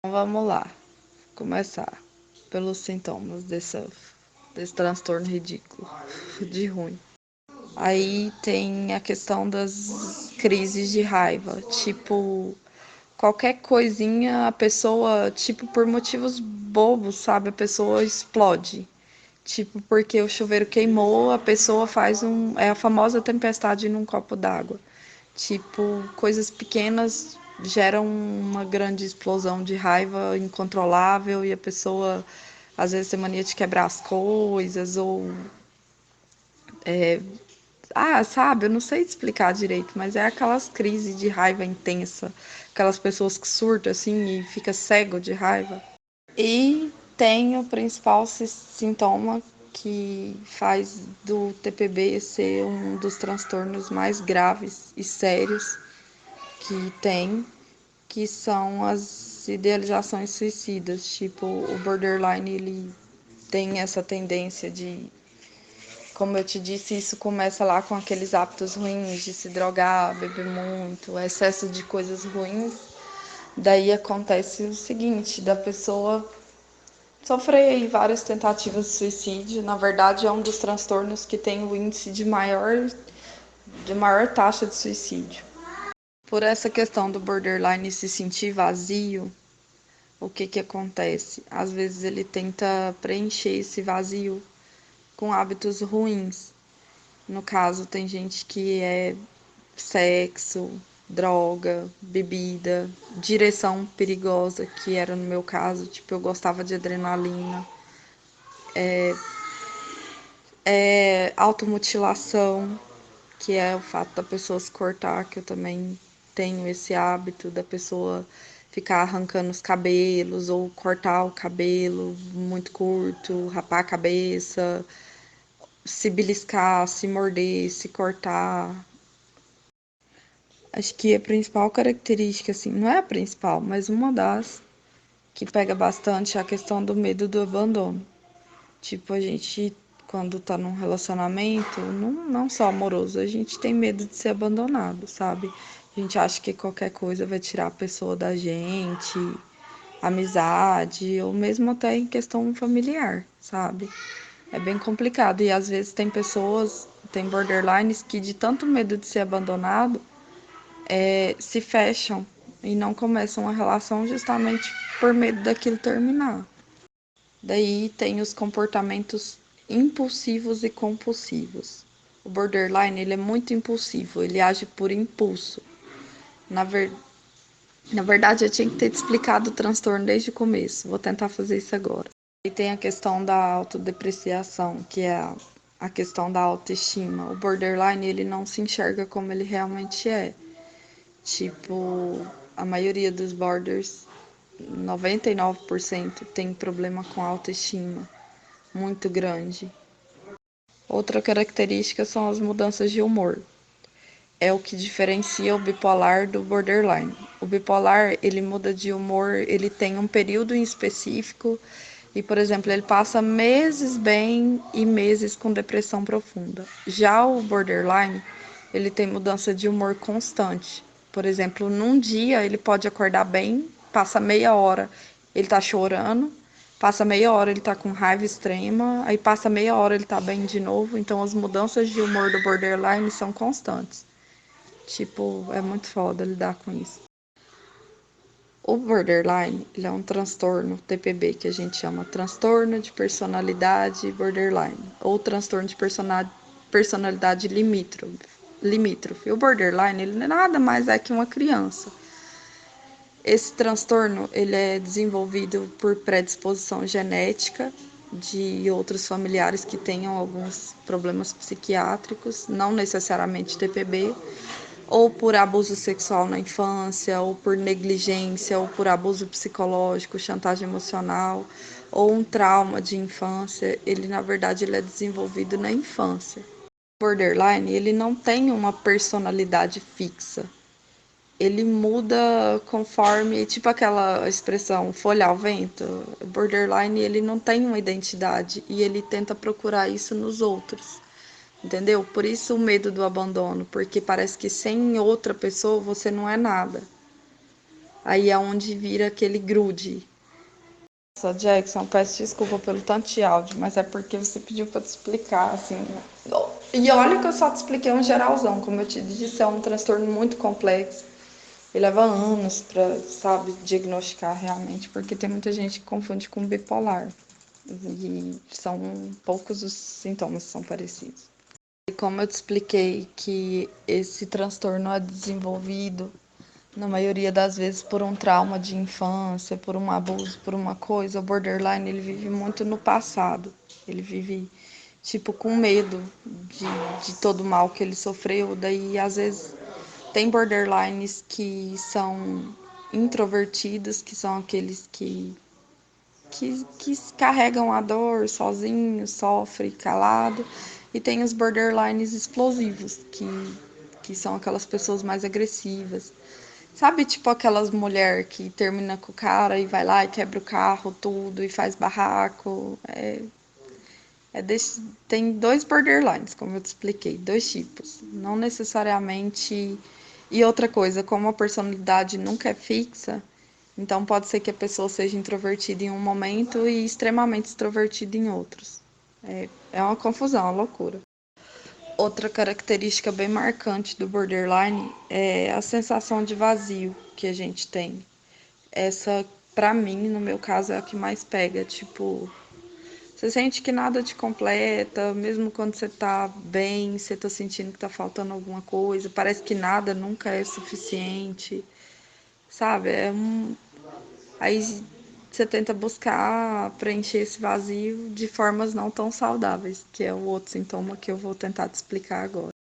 Vamos lá, começar pelos sintomas desse transtorno ridículo de ruim. Aí tem a questão das crises de raiva, tipo, qualquer coisinha a pessoa, tipo, por motivos bobos, sabe? A pessoa explode. Tipo, porque o chuveiro queimou, a pessoa faz é a famosa tempestade num copo d'água. Tipo, coisas pequenas geram uma grande explosão de raiva incontrolável e a pessoa às vezes tem mania de quebrar as coisas ou sabe, eu não sei explicar direito, mas é aquelas crises de raiva intensa, aquelas pessoas que surtam assim e fica cego de raiva. E tem o principal sintoma que faz do TPB ser um dos transtornos mais graves e sérios que tem, que são as idealizações suicidas. Tipo, o borderline, ele tem essa tendência de, como eu te disse, isso começa lá com aqueles hábitos ruins de se drogar, beber muito, excesso de coisas ruins. Daí acontece o seguinte, da pessoa sofrer várias tentativas de suicídio. Na verdade, é um dos transtornos que tem o índice de maior taxa de suicídio. Por essa questão do borderline se sentir vazio, o que que acontece? Às vezes ele tenta preencher esse vazio com hábitos ruins. No caso, tem gente que é sexo, droga, bebida, direção perigosa, que era no meu caso, tipo, eu gostava de adrenalina, automutilação, que é o fato da pessoa se cortar, que eu também tenho esse hábito da pessoa ficar arrancando os cabelos ou cortar o cabelo muito curto, rapar a cabeça, se beliscar, se morder, se cortar. Acho que a principal característica, assim, não é a principal, mas uma das que pega bastante é a questão do medo do abandono. Tipo, a gente, quando tá num relacionamento, não só amoroso, a gente tem medo de ser abandonado, sabe? A gente acha que qualquer coisa vai tirar a pessoa da gente, amizade, ou mesmo até em questão familiar, sabe? É bem complicado. E às vezes tem pessoas, tem borderlines que de tanto medo de ser abandonado, se fecham e não começam a relação justamente por medo daquilo terminar. Daí tem os comportamentos impulsivos e compulsivos. O borderline, ele é muito impulsivo, ele age por impulso. Na, ver... Na verdade, eu tinha que ter te explicado o transtorno desde o começo. Vou tentar fazer isso agora. E tem a questão da autodepreciação, que é a questão da autoestima. O borderline, ele não se enxerga como ele realmente é. Tipo, a maioria dos borders, 99% tem problema com autoestima muito grande. Outra característica são as mudanças de humor. É o que diferencia o bipolar do borderline. O bipolar, ele muda de humor, ele tem um período em específico e, por exemplo, ele passa meses bem e meses com depressão profunda. Já o borderline, ele tem mudança de humor constante. Por exemplo, num dia ele pode acordar bem, passa meia hora ele tá chorando, passa meia hora ele tá com raiva extrema, aí passa meia hora ele tá bem de novo. Então as mudanças de humor do borderline são constantes. Tipo, é muito foda lidar com isso. O borderline, ele é um transtorno TPB que a gente chama transtorno de personalidade borderline ou transtorno de personalidade limítrofe. O borderline, ele nada mais é que uma criança. Esse transtorno, ele é desenvolvido por predisposição genética de outros familiares que tenham alguns problemas psiquiátricos, não necessariamente TPB, ou por abuso sexual na infância, ou por negligência, ou por abuso psicológico, chantagem emocional, ou um trauma de infância. Ele, na verdade, ele é desenvolvido na infância. O borderline, ele não tem uma personalidade fixa. Ele muda conforme, tipo aquela expressão folha ao vento. O borderline, ele não tem uma identidade e ele tenta procurar isso nos outros. Entendeu? Por isso o medo do abandono, porque parece que sem outra pessoa você não é nada. Aí é onde vira aquele grude. Nossa, Jackson, peço desculpa pelo tanto de áudio, mas é porque você pediu pra te explicar, assim. E olha que eu só te expliquei um geralzão, como eu te disse, é um transtorno muito complexo. E leva anos pra, sabe, diagnosticar realmente, porque tem muita gente que confunde com bipolar. E são poucos os sintomas que são parecidos. E como eu te expliquei que esse transtorno é desenvolvido, na maioria das vezes, por um trauma de infância, por um abuso, por uma coisa, o borderline ele vive muito no passado. Ele vive, tipo, com medo de todo o mal que ele sofreu. Daí, às vezes, tem borderlines que são introvertidos, que são aqueles que carregam a dor sozinho, sofre calado, e tem os borderlines explosivos, que são aquelas pessoas mais agressivas. Sabe, tipo aquelas mulher que termina com o cara e vai lá e quebra o carro, tudo, e faz barraco. Tem dois borderlines, como eu te expliquei, dois tipos. Não necessariamente. E outra coisa, como a personalidade nunca é fixa, então pode ser que a pessoa seja introvertida em um momento e extremamente extrovertida em outros. É uma confusão, uma loucura. Outra característica bem marcante do borderline é a sensação de vazio que a gente tem. Essa, pra mim, no meu caso, é a que mais pega. Tipo, você sente que nada te completa, mesmo quando você tá bem, você tá sentindo que tá faltando alguma coisa, parece que nada nunca é suficiente, sabe? Aí você tenta buscar preencher esse vazio de formas não tão saudáveis, que é o outro sintoma que eu vou tentar te explicar agora.